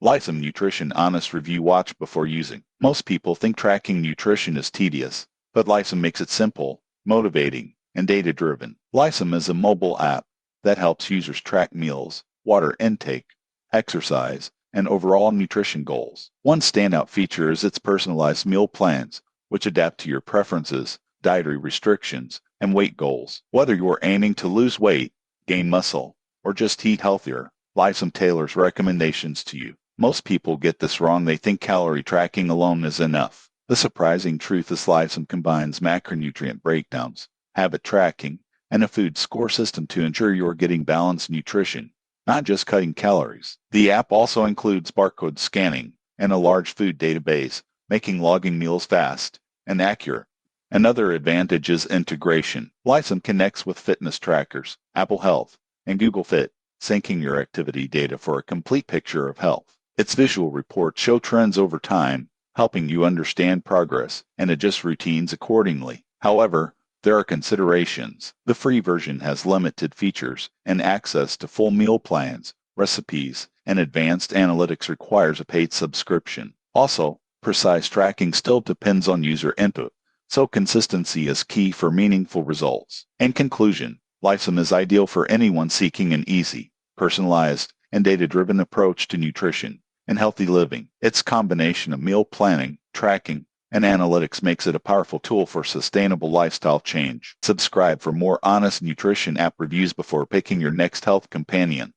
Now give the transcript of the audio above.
Lifesum Nutrition Honest Review. Watch before using. Most people think tracking nutrition is tedious, but Lifesum makes it simple, motivating, and data-driven. Lifesum is a mobile app that helps users track meals, water intake, exercise, and overall nutrition goals. One standout feature is its personalized meal plans, which adapt to your preferences, dietary restrictions, and weight goals. Whether you're aiming to lose weight, gain muscle, or just eat healthier, Lifesum tailors recommendations to you. Most people get this wrong. They think calorie tracking alone is enough. The surprising truth is Lifesum combines macronutrient breakdowns, habit tracking, and a food score system to ensure you're getting balanced nutrition, not just cutting calories. The app also includes barcode scanning and a large food database, making logging meals fast and accurate. Another advantage is integration. Lifesum connects with fitness trackers, Apple Health, and Google Fit, syncing your activity data for a complete picture of health. Its visual reports show trends over time, helping you understand progress and adjust routines accordingly. However, there are considerations. The free version has limited features, and access to full meal plans, recipes, and advanced analytics requires a paid subscription. Also, precise tracking still depends on user input, so consistency is key for meaningful results. In conclusion, Lifesum is ideal for anyone seeking an easy, personalized, and data-driven approach to nutrition and healthy living. Its combination of meal planning, tracking, and analytics makes it a powerful tool for sustainable lifestyle change. Subscribe for more honest nutrition app reviews before picking your next health companion.